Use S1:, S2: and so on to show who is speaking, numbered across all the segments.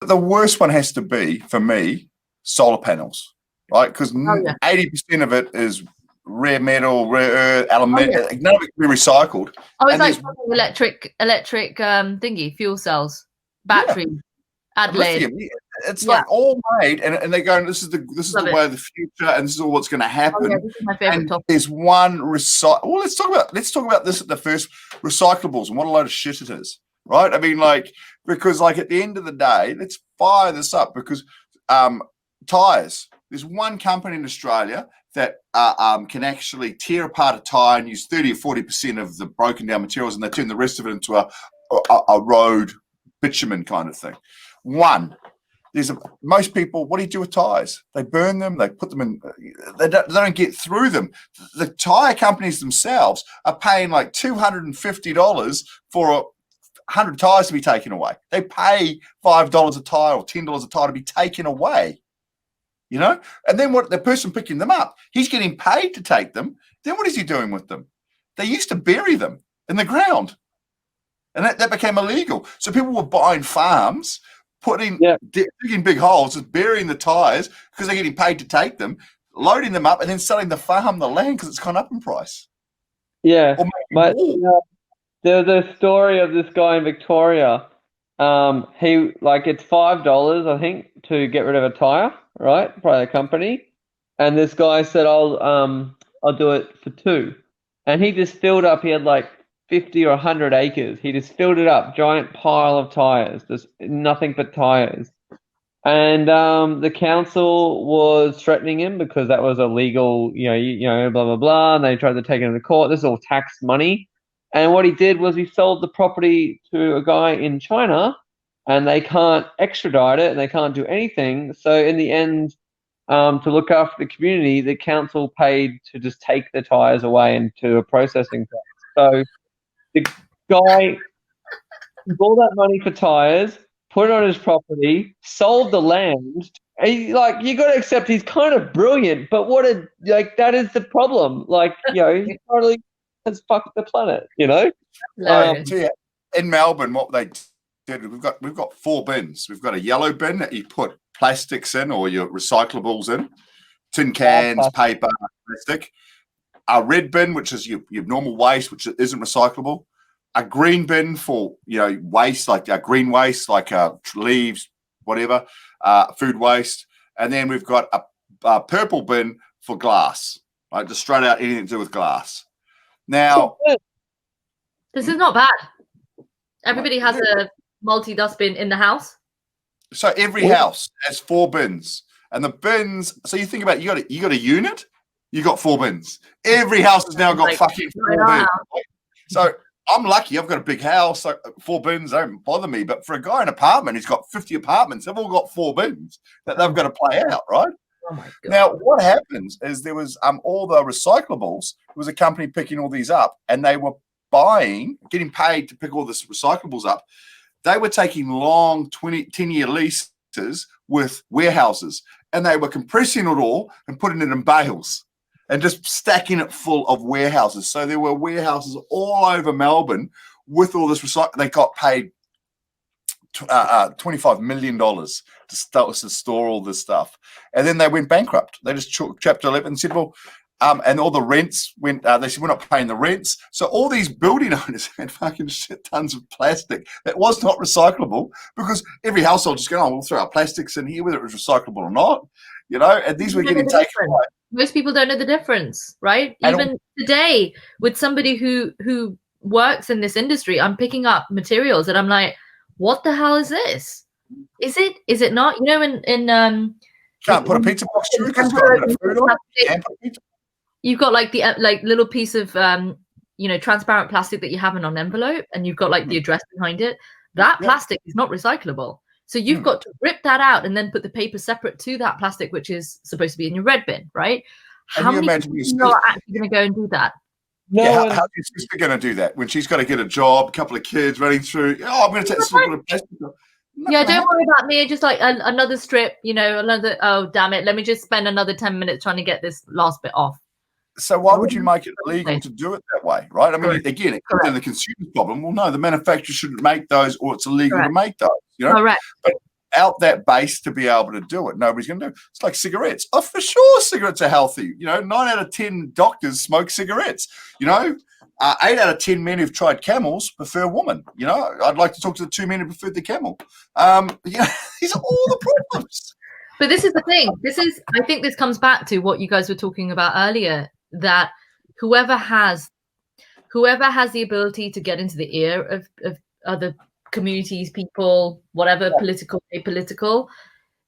S1: the worst one has to be, for me, solar panels, right? Because 80% of it is rare metal, rare earth, aluminium. None of it can be recycled.
S2: Oh, it's like electric thingy, fuel cells, battery, add lead.
S1: It's like all made, and they're going, this is the way of the future, and this is all what's going to happen.
S2: This is my favorite topic.
S1: There's one Well, let's talk about this at the first, recyclables, and what a load of shit it is, right? I mean, because at the end of the day, let's fire this up, because tires. There's one company in Australia that can actually tear apart a tire and use 30 or 40% of the broken down materials, and they turn the rest of it into a road bitumen kind of thing. Most people, what do you do with tires? They burn them, they put them in, they don't get through them. The tire companies themselves are paying like $250 for 100 tires to be taken away. They pay $5 a tire or $10 a tire to be taken away. And then what the person picking them up, he's getting paid to take them. Then what is he doing with them? They used to bury them in the ground, and that became illegal. So people were buying farms, digging big holes, just burying the tires because they're getting paid to take them, loading them up, and then selling the farm, the land, because it's gone up in price.
S3: Yeah, but there's a story of this guy in Victoria. It's $5, I think, to get rid of a tire, right, by a company, and this guy said, I'll do it for $2, and he just filled up. He had like 50 or 100 acres. He just filled it up, giant pile of tires, just nothing but tires. And the council was threatening him because that was illegal, blah blah blah, and they tried to take him to court. This is all tax money. And what he did was he sold the property to a guy in China, and they can't extradite it, and they can't do anything. So in the end, to look after the community, the council paid to just take the tires away into a processing plant. So the guy took all that money for tires, put it on his property, sold the land. You got to accept he's kind of brilliant, but that is the problem. He totally has fucked the planet,
S1: in Melbourne, what they did, we've got 4 bins. We've got a yellow bin that you put plastics in, or your recyclables in, tin cans, paper, plastic. A red bin, which is your normal waste, which isn't recyclable. A green bin for waste, like green waste, like leaves, whatever, food waste. And then we've got a purple bin for glass, right? Just straight out anything to do with glass. Now,
S2: this is not bad. Everybody has a multi-dustbin in the house.
S1: So every house has 4 bins, and the bins. So you think about it, you got a unit, you got 4 bins. Every house has now got fucking 4 bins. So I'm lucky. I've got a big house. 4 bins don't bother me. But for a guy in an apartment who's got 50 apartments, they've all got 4 bins that they've got to play out, right?
S2: Oh my God.
S1: Now, what happens is there was all the recyclables. There was a company picking all these up, and they were getting paid to pick all this recyclables up. They were taking long 10-year leases with warehouses, and they were compressing it all and putting it in bales and just stacking it full of warehouses. So there were warehouses all over Melbourne with all this recycling. They got paid $25 million to store all this stuff. And then they went bankrupt. They just Chapter 11 said, well, and all the rents went, they said, we're not paying the rents. So all these building owners had fucking shit tons of plastic that was not recyclable, because every household just going, we'll throw our plastics in here, whether it was recyclable or not, and these were getting taken away.
S2: Most people don't know the difference, right? Even today, with somebody who works in this industry, I'm picking up materials and I'm like, what the hell is this? Is it not?
S1: Can't put a pizza box through because it's got a bit of food on it.
S2: You've got the little piece of transparent plastic that you have in an envelope, and you've got the address behind it. That plastic is not recyclable. So you've got to rip that out and then put the paper separate to that plastic, which is supposed to be in your red bin, right? How many people are actually going to go and do that?
S1: How's your sister going to do that when she's got to get a job, a couple of kids running through? I'm going to take this little bit of plastic.
S2: Don't worry about me. Just another strip, another. Oh, damn it! Let me just spend another 10 minutes trying to get this last bit off.
S1: So why would you make it illegal to do it that way, right? I mean, again, it comes down to the consumer problem. Well, no, the manufacturer shouldn't make those, or it's illegal to make those.
S2: Correct.
S1: But without that base to be able to do it, nobody's going to do it. It's like cigarettes. Oh, for sure, cigarettes are healthy. 9 out of 10 doctors smoke cigarettes. 8 out of 10 men who've tried camels prefer women. I'd like to talk to the 2 men who preferred the camel. These are all the problems.
S2: But this is the thing. I think this comes back to what you guys were talking about earlier, that whoever has the ability to get into the ear of other communities, people, whatever, political, apolitical,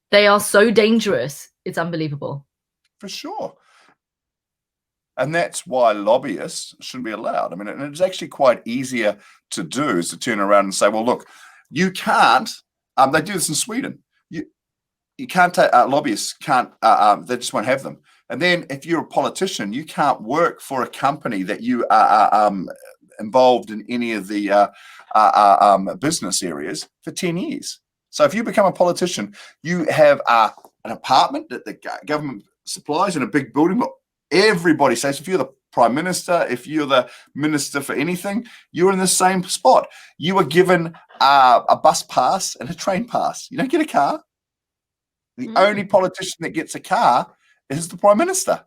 S2: they are so dangerous. It's unbelievable.
S1: For sure. And that's why lobbyists shouldn't be allowed. I mean, and it's actually quite easier to do is to turn around and say, well, look, you can't, they do this in Sweden. You can't take, lobbyists can't, they just won't have them. And then if you're a politician, you can't work for a company that you are involved in any of the business areas for 10 years. So if you become a politician, you have an apartment that the government supplies in a big building, but everybody says if you're the prime minister, if you're the minister for anything, you're in the same spot. You are given a bus pass and a train pass. You don't get a car. The only politician that gets a car is the prime minister.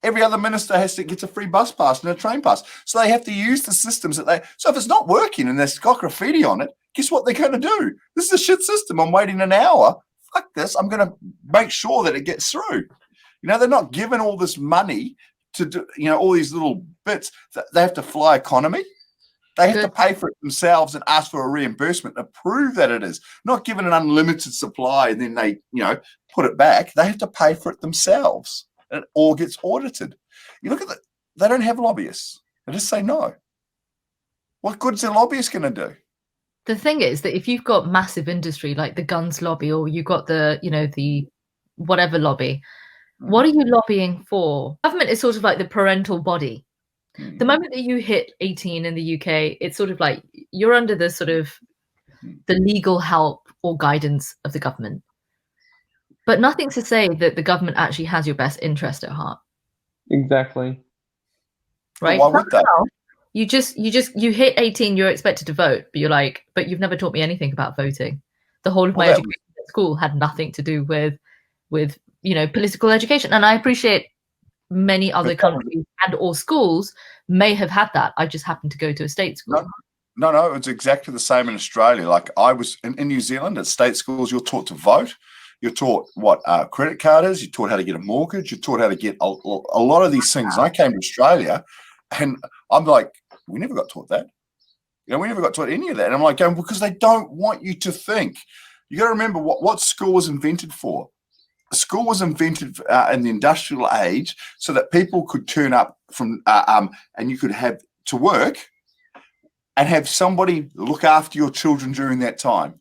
S1: Every other minister gets a free bus pass and a train pass. So they have to use the systems so if it's not working and there's got graffiti on it, guess what they're going to do? This is a shit system. I'm waiting an hour. Fuck this. I'm going to make sure that it gets through. They're not given all this money to do, all these little bits. They have to fly economy. They have to pay for it themselves and ask for a reimbursement to prove that it is. Not given an unlimited supply and then they, put it back. They have to pay for it themselves. And it all gets audited. You look at they don't have lobbyists. They just say no. What good is a lobbyist going to do?
S2: The thing is that if you've got massive industry like the guns lobby, or you've got the, the whatever lobby, what are you lobbying for? Government is sort of like the parental body. The moment that you hit 18 in the UK, it's sort of like you're under the sort of the legal help or guidance of the government. But nothing to say that the government actually has your best interest at heart.
S3: Exactly.
S2: Right?
S1: Well, why would that?
S2: You hit 18, you're expected to vote, but you're like, but you've never taught me anything about voting. The whole of my education at school had nothing to do with political education. And I appreciate many other countries and or schools may have had that. I just happened to go to a state school.
S1: No, it's exactly the same in Australia. Like I was in New Zealand at state schools, you're taught to vote. You're taught what a credit card is. You're taught how to get a mortgage. You're taught how to get a lot of these things. And I came to Australia and I'm like, we never got taught that. We never got taught any of that. And I'm like, going, because they don't want you to think. You got to remember what school was invented for. School was invented in the industrial age so that people could turn up from and you could have to work and have somebody look after your children during that time,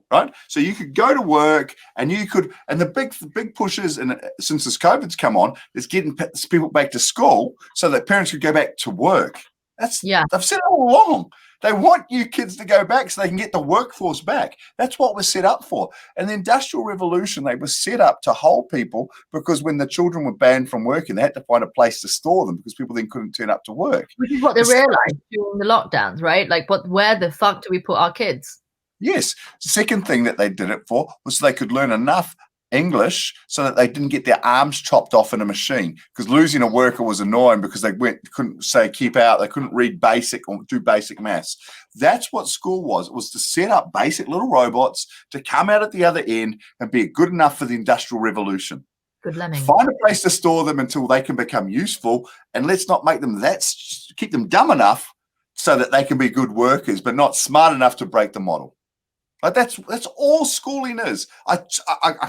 S1: right? So you could go to work and the big pushes, and since this COVID's come on, is getting people back to school so that parents could go back to work. They've said it all along. They want you kids to go back so they can get the workforce back. That's what we're set up for. And the Industrial Revolution, they were set up to hold people because when the children were banned from working, they had to find a place to store them because people then couldn't turn up to work.
S2: Which is what they realized during the lockdowns, right? Like, where the fuck do we put our kids?
S1: Yes. The second thing that they did it for was so they could learn enough English so that they didn't get their arms chopped off in a machine, because losing a worker was annoying because they couldn't say keep out, they couldn't read basic or do basic maths. That's what school was. It was to set up basic little robots to come out at the other end and be good enough for the Industrial Revolution.
S2: Good lemming.
S1: Find a place to store them until they can become useful, and let's not make them keep them dumb enough so that they can be good workers but not smart enough to break the model. Like that's all schooling is. I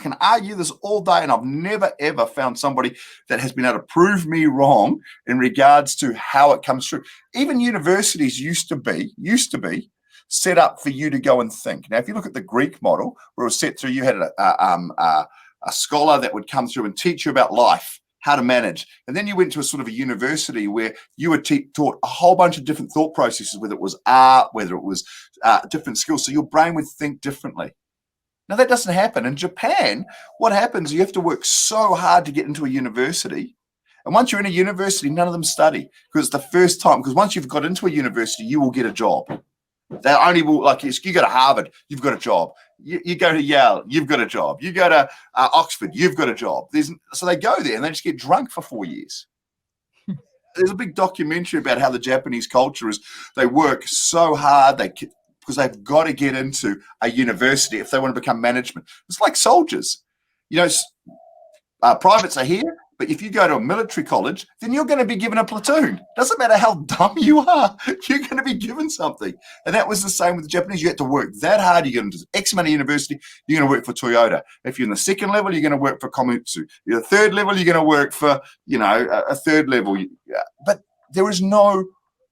S1: can argue this all day, and I've never ever found somebody that has been able to prove me wrong in regards to how it comes through. Even universities used to be set up for you to go and think. Now, if you look at the Greek model, where it was set through, you had a scholar that would come through and teach you about life, how to manage. And then you went to a sort of a university where you were taught a whole bunch of different thought processes, whether it was art, whether it was different skills. So your brain would think differently. Now, that doesn't happen. In Japan, what happens, you have to work so hard to get into a university. And once you're in a university, none of them study, because it's the first time. Because once you've got into a university, you will get a job. They only will, like, you go to Harvard, you've got a job. You go to Yale, you've got a job. You go to Oxford, you've got a job. So they go there and they just get drunk for 4 years. There's a big documentary about how the Japanese culture is. They work so hard because they've got to get into a university if they want to become management. It's like soldiers. Privates are here, but if you go to a military college, then you're going to be given a platoon. Doesn't matter how dumb you are, you're going to be given something. And that was the same with the Japanese. You had to work that hard. You get into X amount of university, you're going to work for Toyota. If you're in the second level, you're going to work for Komatsu. You're the third level, you're going to work for, a third level. But there is no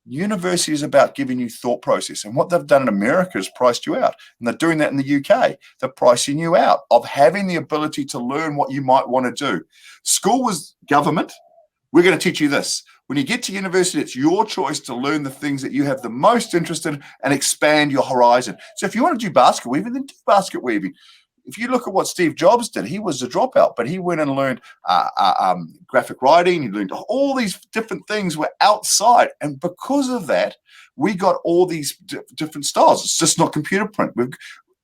S1: university is about giving you thought process. And what they've done in America is priced you out. And they're doing that in the UK. They're pricing you out of having the ability to learn what you might want to do. School was government. We're going to teach you this. When you get to university, it's your choice to learn the things that you have the most interest in and expand your horizon. So if you want to do basket weaving, then do basket weaving. If you look at what Steve Jobs did, he was a dropout, but he went and learned graphic writing. He learned all these different things were outside. And because of that, we got all these different styles. It's just not computer print.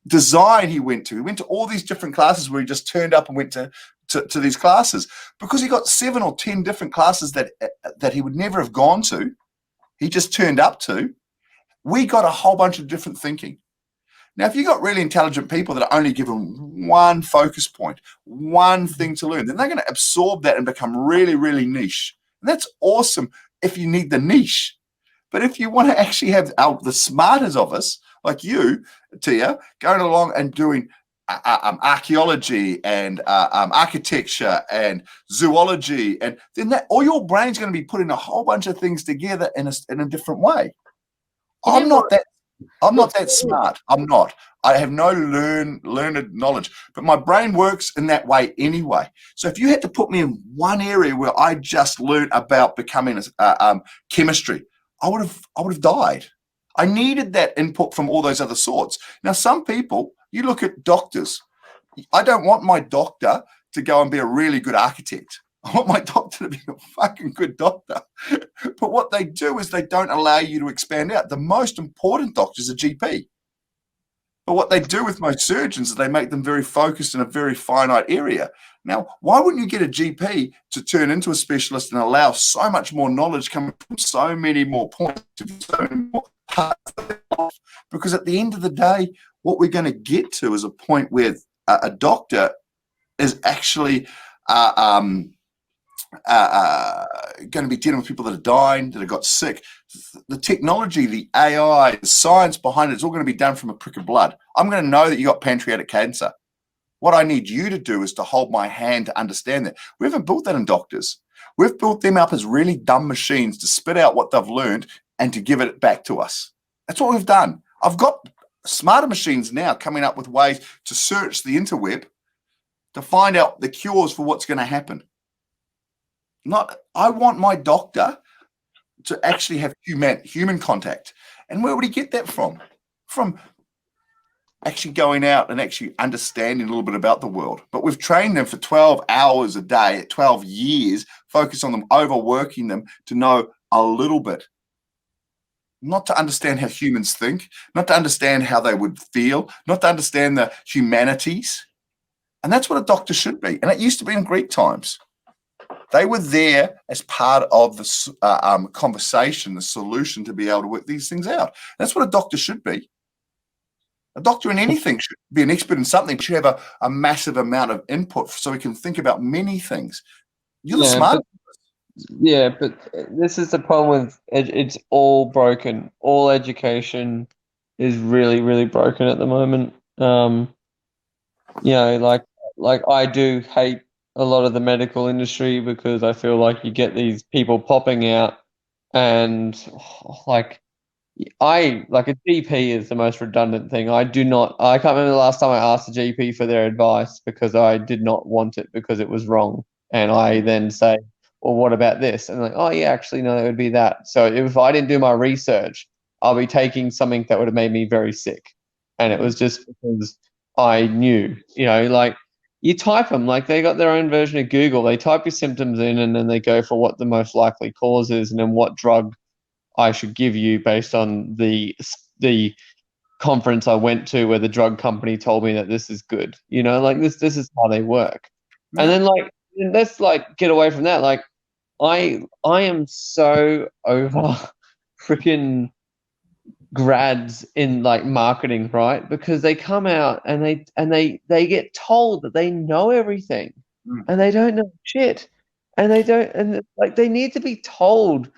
S1: Design he went to. He went to all these different classes where he just turned up and went to these classes because he got 7 or 10 different classes that he would never have gone to. He just turned up to. We got a whole bunch of different thinking. Now, if you've got really intelligent people that are only given one focus point, one thing to learn, then they're going to absorb that and become really, really niche. And that's awesome if you need the niche. But if you want to actually have the smartest of us, like you, Tia, going along and doing archaeology and architecture and zoology, and then all your brain's going to be putting a whole bunch of things together in a different way. I'm not that smart. I'm not. I have no learned knowledge, but my brain works in that way anyway. So if you had to put me in one area where I just learned about becoming chemistry, I would have died. I needed that input from all those other sorts. Now, some people, you look at doctors. I don't want my doctor to go and be a really good architect. I want my doctor to be a fucking good doctor. But what they do is they don't allow you to expand out. The most important doctor is a GP. But what they do with most surgeons is they make them very focused in a very finite area. Now, why wouldn't you get a GP to turn into a specialist and allow so much more knowledge coming from so many more points, so many more parts of their life? Because at the end of the day, what we're going to get to is a point where a doctor is actually going to be dealing with people that are dying, that have got sick. The technology, the AI, the science behind it is all going to be done from a prick of blood. I'm going to know that you got pancreatic cancer. What I need you to do is to hold my hand to understand that. We haven't built that in doctors. We've built them up as really dumb machines to spit out what they've learned and to give it back to us. That's what we've done. I've got smarter machines now coming up with ways to search the interweb to find out the cures for what's going to happen. I want my doctor to actually have human contact. And where would he get that from? From actually going out and actually understanding a little bit about the world. But we've trained them for 12 hours a day, 12 years, focus on them, overworking them to know a little bit. Not to understand how humans think, not to understand how they would feel, not to understand the humanities. And that's what a doctor should be. And it used to be in Greek times. They were there as part of the conversation, the solution to be able to work these things out. That's what a doctor should be. A doctor in anything should be an expert in something, should have a massive amount of input so he can think about many things. You're the smart.
S3: But this is the problem with it's all broken. All education is really, really broken at the moment. Like I do hate a lot of the medical industry because I feel like you get these people popping out and a GP is the most redundant thing. I can't remember the last time I asked a GP for their advice because I did not want it because it was wrong. And I then say, well, what about this? And like, oh yeah, actually, no, it would be that. So if I didn't do my research, I'll be taking something that would have made me very sick. And it was just because I knew, like, you type them, like they got their own version of Google. They type your symptoms in and then they go for what the most likely cause is and then what drug I should give you based on the conference I went to where the drug company told me that this is good. You know, like this is how they work.
S1: Yeah.
S3: And then like let's like get away from that. Like I am so over freaking grads in like marketing, right? Because they come out and they get told that they know everything and they don't know shit. And they don't, and like they need to be told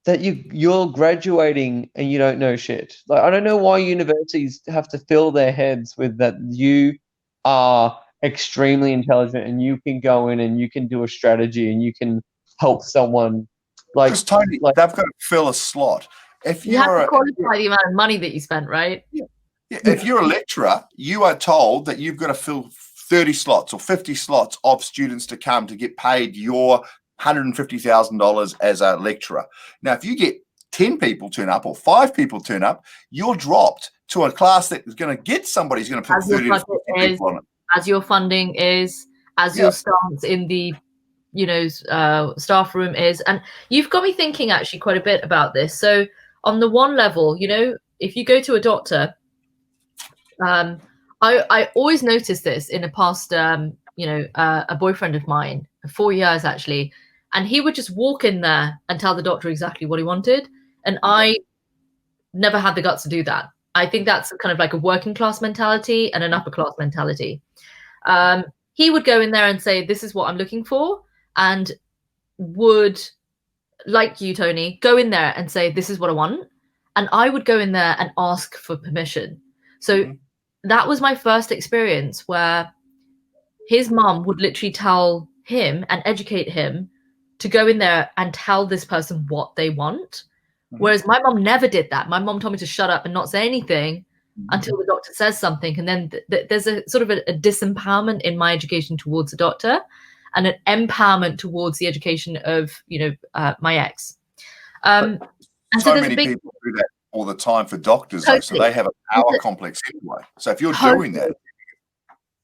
S3: that you're graduating and you don't know shit. Like I don't know why universities have to fill their heads with that you are extremely intelligent and you can go in and you can do a strategy and you can help someone. Like,
S1: because Tony, they've got to fill a slot. If
S2: You have
S1: you're
S2: to qualify the amount of money that you spent, right?
S1: if you're a lecturer, you are told that you've got to fill 30 slots or 50 slots of students to come to get paid your $150,000 as a lecturer. Now, if you get 10 people turn up or 5 people turn up, you're dropped to a class that is going to get somebody who's going to put 30 to 50 people on it.
S2: As your funding is, as your stance in the staff room is. And you've got me thinking actually quite a bit about this. So on the one level, if you go to a doctor, I always noticed this in a past, a boyfriend of mine, 4 years actually, and he would just walk in there and tell the doctor exactly what he wanted. And I never had the guts to do that. I think that's kind of like a working class mentality and an upper class mentality. He would go in there and say, this is what I'm looking for. And would, like you, Tony, go in there and say, this is what I want. And I would go in there and ask for permission. So that was my first experience where his mum would literally tell him and educate him to go in there and tell this person what they want. Whereas my mum never did that. My mum told me to shut up and not say anything until the doctor says something. And then there's a sort of a disempowerment in my education towards the doctor and an empowerment towards the education of, my ex. And
S1: so many people do that all the time for doctors, though, so they have a power complex anyway. So if you're doing that.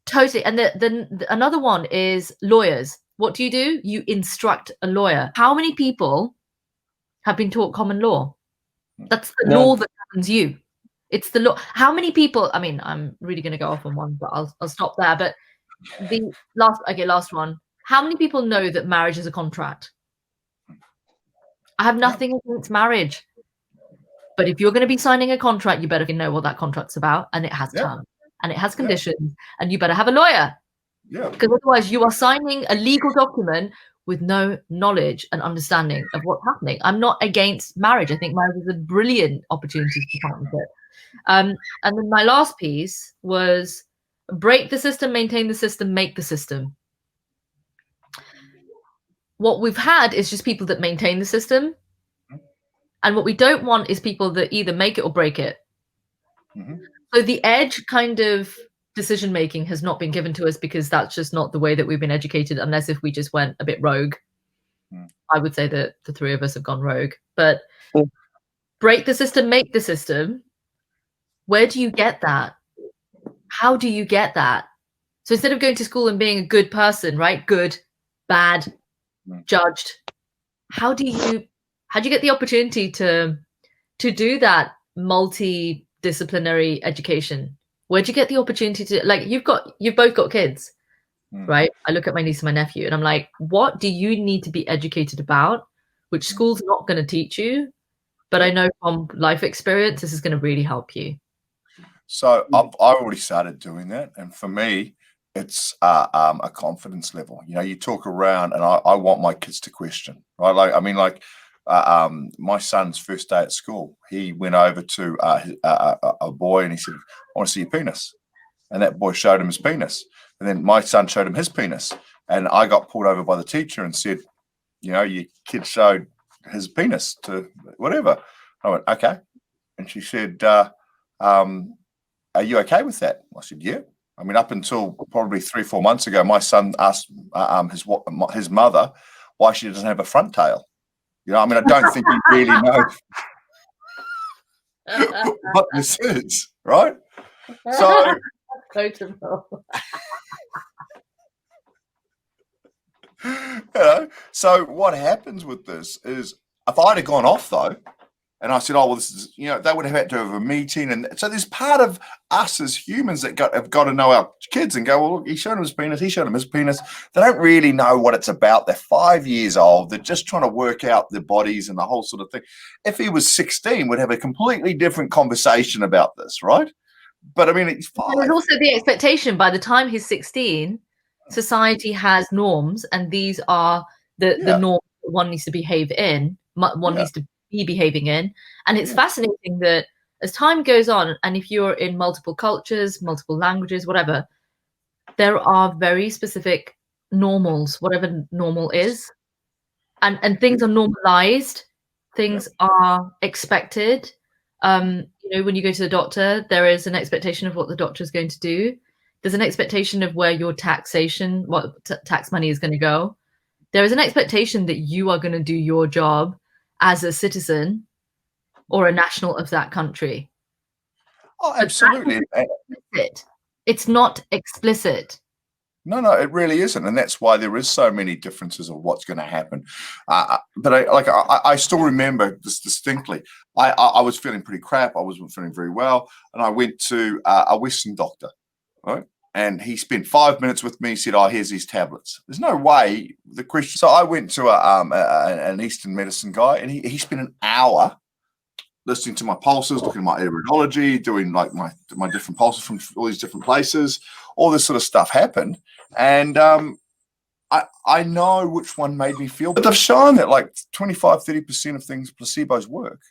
S2: Totally. And then another one is lawyers. What do? You instruct a lawyer. How many people have been taught common law? That's the law that governs you. It's the law. How many people? I mean, I'm really going to go off on one, but I'll stop there. But the last one. How many people know that marriage is a contract? I have nothing against marriage, but if you're going to be signing a contract, you better know what that contract's about, and it has terms and it has conditions, and you better have a lawyer. Yeah. Because otherwise, you are signing a legal document with no knowledge and understanding of what's happening. I'm not against marriage. I think marriage is a brilliant opportunity for partnership. And then my last piece was break the system, maintain the system, make the system. What we've had is just people that maintain the system. And what we don't want is people that either make it or break it. So the edge kind of decision-making has not been given to us because that's just not the way that we've been educated, unless if we just went a bit rogue. I would say that the three of us have gone rogue. But break the system, make the system. Where do you get that? How do you get that? So instead of going to school and being a good person, right? Good, bad, judged. How do you get the opportunity to do that multidisciplinary education? Where'd you get the opportunity to, like, you've both got kids, right? I look at my niece and my nephew and I'm like, what do you need to be educated about, which school's not going to teach you? But I know from life experience, this is going to really help you. So
S1: I've already started doing that. And for me, it's a confidence level. You talk around and I want my kids to question, right? My son's first day at school, he went over to a boy and he said, I want to see your penis. And that boy showed him his penis. And then my son showed him his penis. And I got pulled over by the teacher and said, your kid showed his penis to whatever. I went, okay. And she said, are you okay with that? I said, yeah. I mean, up until probably 3-4 months ago, my son asked his mother why she doesn't have a front tail. I don't think he really knows what this is, right? So, so what happens with this is, if I'd have gone off though, And I said, oh, well, this is, you know, they would have had to have a meeting. And so there's part of us as humans that have got to know our kids and go, well, look, he showed him his penis, he showed him his penis. They don't really know what it's about. They're 5 years old. They're just trying to work out their bodies and the whole sort of thing. If he was 16, we'd have a completely different conversation about this, right? But I mean, it's 5.
S2: There's also the expectation by the time he's 16, society has norms, and these are the norms that one needs to behave in, one needs to be behaving in. And it's fascinating that as time goes on, and if you're in multiple cultures, multiple languages, whatever, there are very specific normals, whatever normal is, and things are normalized, things are expected. You know, when you go to the doctor, there is an expectation of what the doctor is going to do. There's an expectation of where your taxation, what tax money is going to go. There is an expectation that you are going to do your job as a citizen or a national of that country.
S1: Oh, absolutely.
S2: It's not explicit.
S1: No, it really isn't, and that's why there is so many differences of what's going to happen. But I still remember this distinctly. I was feeling pretty crap. I wasn't feeling very well, and I went to a Western doctor, right? And he spent 5 minutes with me. He said, "Oh, here's these tablets." There's no way the question. So I went to an Eastern medicine guy, and he spent an hour listening to my pulses, looking at my iridology, doing like my different pulses from all these different places. All this sort of stuff happened, and I know which one made me feel. But they've shown that like 25-30% of things, placebos work.